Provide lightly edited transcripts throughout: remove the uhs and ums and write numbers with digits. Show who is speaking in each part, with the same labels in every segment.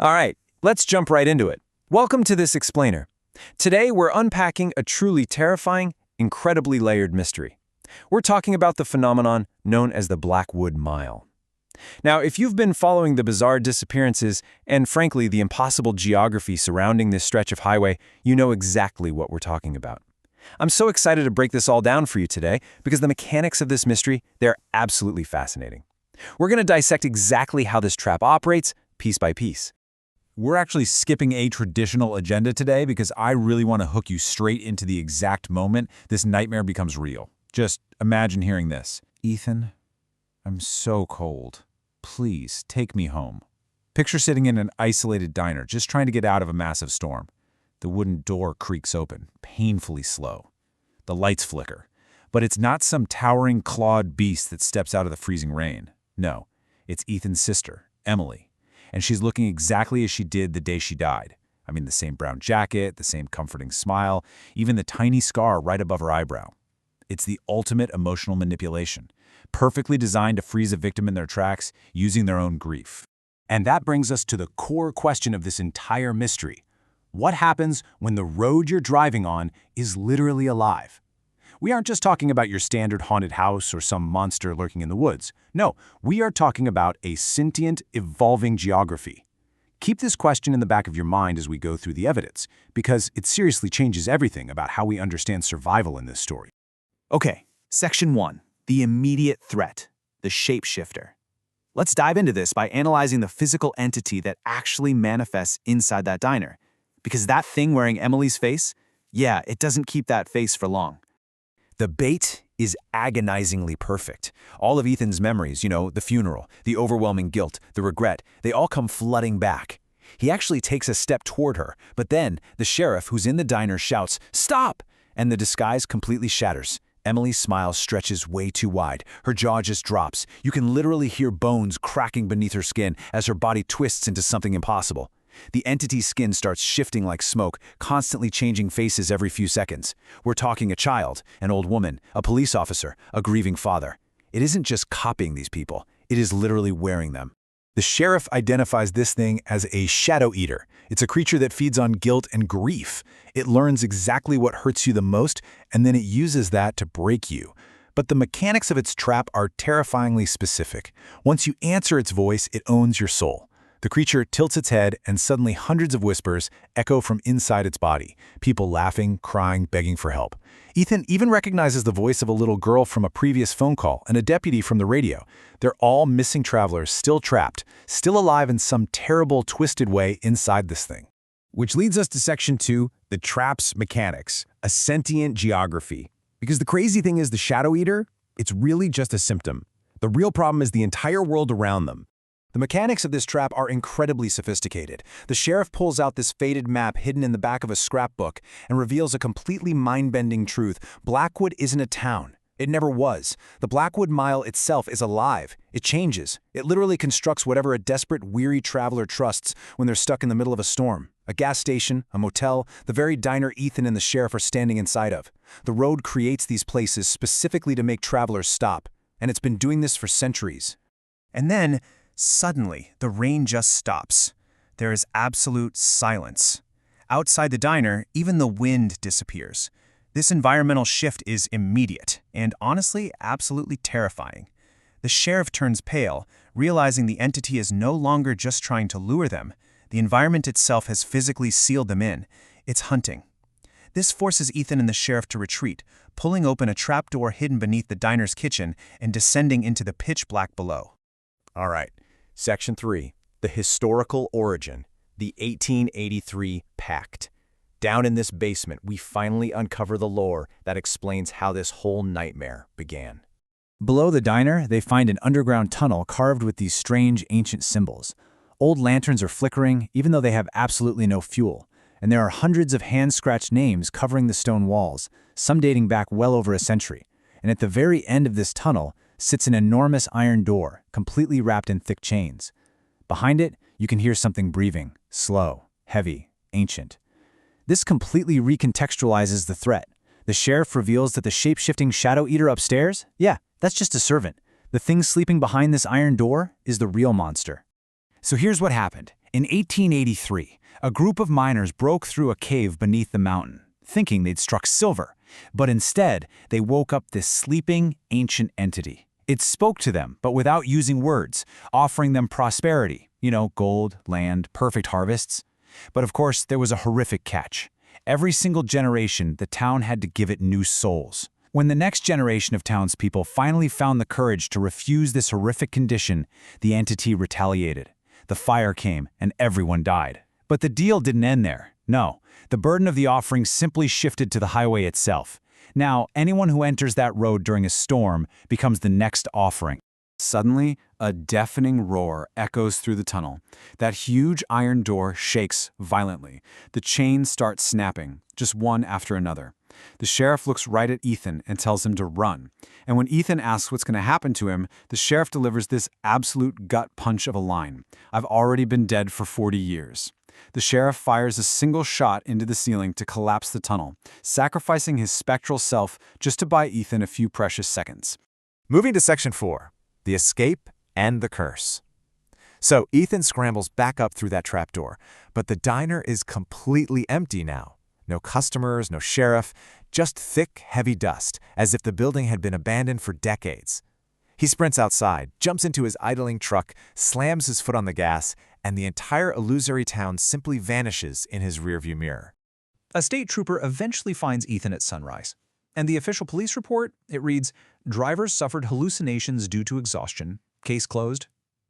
Speaker 1: All right, let's jump right into it. Welcome to this explainer. Today, we're unpacking a truly terrifying, incredibly layered mystery. We're talking about the phenomenon known as the Blackwood Mile. Now, if you've been following the bizarre disappearances and, frankly, the impossible geography surrounding this stretch of highway, you know exactly what we're talking about. I'm so excited to break this all down for you today because the mechanics of this mystery, they're absolutely fascinating. We're going to dissect exactly how this trap operates, piece by piece.
Speaker 2: We're actually skipping a traditional agenda today because I really want to hook you straight into the exact moment this nightmare becomes real. Just imagine hearing this. Ethan, I'm so cold. Please take me home. Picture sitting in an isolated diner, just trying to get out of a massive storm. The wooden door creaks open, painfully slow. The lights flicker. But it's not some towering clawed beast that steps out of the freezing rain. No, it's Ethan's sister, Emily. And she's looking exactly as she did the day she died. I mean, the same brown jacket, the same comforting smile, even the tiny scar right above her eyebrow. It's the ultimate emotional manipulation, perfectly designed to freeze a victim in their tracks using their own grief.
Speaker 3: And that brings us to the core question of this entire mystery. What happens when the road you're driving on is literally alive? We aren't just talking about your standard haunted house or some monster lurking in the woods. No, we are talking about a sentient, evolving geography. Keep this question in the back of your mind as we go through the evidence, because it seriously changes everything about how we understand survival in this story.
Speaker 4: Okay, Section 1, the immediate threat, the shapeshifter. Let's dive into this by analyzing the physical entity that actually manifests inside that diner. Because that thing wearing Emily's face, yeah, it doesn't keep that face for long.
Speaker 1: The bait is agonizingly perfect. All of Ethan's memories, the funeral, the overwhelming guilt, the regret, they all come flooding back. He actually takes a step toward her, but then the sheriff who's in the diner shouts, "Stop!" and the disguise completely shatters. Emily's smile stretches way too wide. Her jaw just drops. You can literally hear bones cracking beneath her skin as her body twists into something impossible. The entity's skin starts shifting like smoke, constantly changing faces every few seconds. We're talking a child, an old woman, a police officer, a grieving father. It isn't just copying these people, it is literally wearing them. The sheriff identifies this thing as a shadow eater. It's a creature that feeds on guilt and grief. It learns exactly what hurts you the most, and then it uses that to break you. But the mechanics of its trap are terrifyingly specific. Once you answer its voice, it owns your soul. The creature tilts its head, and suddenly hundreds of whispers echo from inside its body, people laughing, crying, begging for help. Ethan even recognizes the voice of a little girl from a previous phone call and a deputy from the radio. They're all missing travelers, still trapped, still alive in some terrible, twisted way inside this thing.
Speaker 3: Which leads us to Section 2, the trap's mechanics, a sentient geography. Because the crazy thing is the shadow eater, it's really just a symptom. The real problem is the entire world around them.
Speaker 1: The mechanics of this trap are incredibly sophisticated. The sheriff pulls out this faded map hidden in the back of a scrapbook and reveals a completely mind-bending truth. Blackwood isn't a town. It never was. The Blackwood Mile itself is alive. It changes. It literally constructs whatever a desperate, weary traveler trusts when they're stuck in the middle of a storm. A gas station, a motel, the very diner Ethan and the sheriff are standing inside of. The road creates these places specifically to make travelers stop. And it's been doing this for centuries.
Speaker 5: And then, suddenly, the rain just stops. There is absolute silence. Outside the diner, even the wind disappears. This environmental shift is immediate and, honestly, absolutely terrifying. The sheriff turns pale, realizing the entity is no longer just trying to lure them. The environment itself has physically sealed them in. It's hunting. This forces Ethan and the sheriff to retreat, pulling open a trapdoor hidden beneath the diner's kitchen and descending into the pitch black below.
Speaker 1: All right. Section 3, the historical origin, the 1883 Pact. Down in this basement, we finally uncover the lore that explains how this whole nightmare began.
Speaker 2: Below the diner, they find an underground tunnel carved with these strange ancient symbols. Old lanterns are flickering, even though they have absolutely no fuel. And there are hundreds of hand-scratched names covering the stone walls, some dating back well over a century. And at the very end of this tunnel sits an enormous iron door, completely wrapped in thick chains. Behind it, you can hear something breathing, slow, heavy, ancient. This completely recontextualizes the threat. The sheriff reveals that the shape-shifting shadow eater upstairs, yeah, that's just a servant. The thing sleeping behind this iron door is the real monster.
Speaker 4: So here's what happened.
Speaker 2: In 1883, a group of miners broke through a cave beneath the mountain, thinking they'd struck silver, but instead they woke up this sleeping, ancient entity. It spoke to them, but without using words, offering them prosperity, gold, land, perfect harvests. But of course, there was a horrific catch. Every single generation, the town had to give it new souls. When the next generation of townspeople finally found the courage to refuse this horrific condition, the entity retaliated. The fire came, and everyone died. But the deal didn't end there. No, the burden of the offering simply shifted to the highway itself. Now, anyone who enters that road during a storm becomes the next offering. Suddenly, a deafening roar echoes through the tunnel. That huge iron door shakes violently. The chains start snapping, just one after another. The sheriff looks right at Ethan and tells him to run. And when Ethan asks what's going to happen to him, the sheriff delivers this absolute gut punch of a line. "I've already been dead for 40 years. The sheriff fires a single shot into the ceiling to collapse the tunnel, sacrificing his spectral self just to buy Ethan a few precious seconds.
Speaker 3: Moving to Section 4, the escape and the curse. So Ethan scrambles back up through that trapdoor, but the diner is completely empty now. No customers, no sheriff, just thick, heavy dust, as if the building had been abandoned for decades. He sprints outside, jumps into his idling truck, slams his foot on the gas, and the entire illusory town simply vanishes in his rearview mirror.
Speaker 5: A state trooper eventually finds Ethan at sunrise. And the official police report, it reads, "Drivers suffered hallucinations due to exhaustion. Case closed."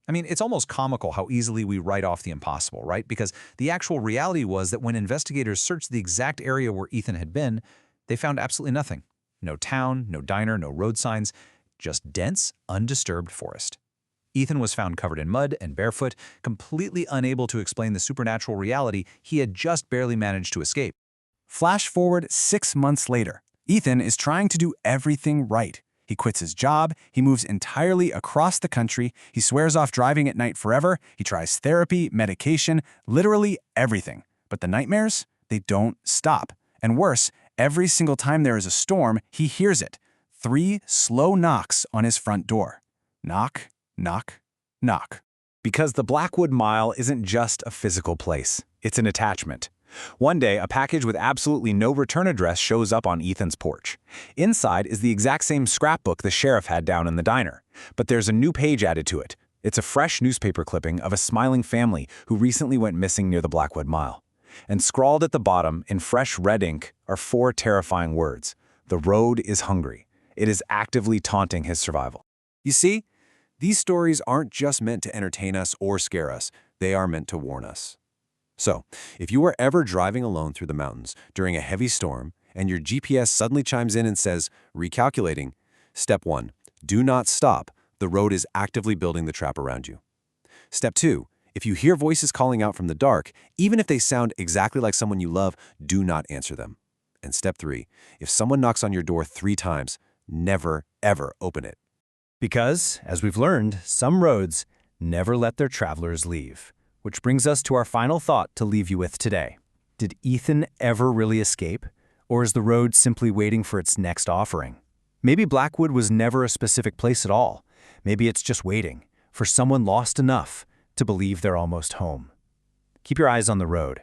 Speaker 5: I mean, it's almost comical how easily we write off the impossible, right? Because the actual reality was that when investigators searched the exact area where Ethan had been, they found absolutely nothing. No town, no diner, no road signs, just dense, undisturbed forest. Ethan was found covered in mud and barefoot, completely unable to explain the supernatural reality he had just barely managed to escape.
Speaker 4: Flash forward 6 months later. Ethan is trying to do everything right. He quits his job, he moves entirely across the country, he swears off driving at night forever, he tries therapy, medication, literally everything. But the nightmares, they don't stop. And worse, every single time there is a storm, he hears it. 3 slow knocks on his front door. Knock, knock, knock.
Speaker 1: Because the Blackwood Mile isn't just a physical place, it's an attachment. One day, a package with absolutely no return address shows up on Ethan's porch. Inside is the exact same scrapbook the sheriff had down in the diner, but there's a new page added to it. It's a fresh newspaper clipping of a smiling family who recently went missing near the Blackwood Mile. And scrawled at the bottom in fresh red ink are 4 terrifying words. The road is hungry. It is actively taunting his survival.
Speaker 3: You see, these stories aren't just meant to entertain us or scare us, they are meant to warn us. So, if you are ever driving alone through the mountains during a heavy storm and your GPS suddenly chimes in and says, "Recalculating," Step 1, do not stop. The road is actively building the trap around you. Step 2, if you hear voices calling out from the dark, even if they sound exactly like someone you love, do not answer them. And Step 3, if someone knocks on your door 3 times, never, ever open it.
Speaker 1: Because, as we've learned, some roads never let their travelers leave. Which brings us to our final thought to leave you with today. Did Ethan ever really escape? Or is the road simply waiting for its next offering? Maybe Blackwood was never a specific place at all. Maybe it's just waiting for someone lost enough to believe they're almost home. Keep your eyes on the road.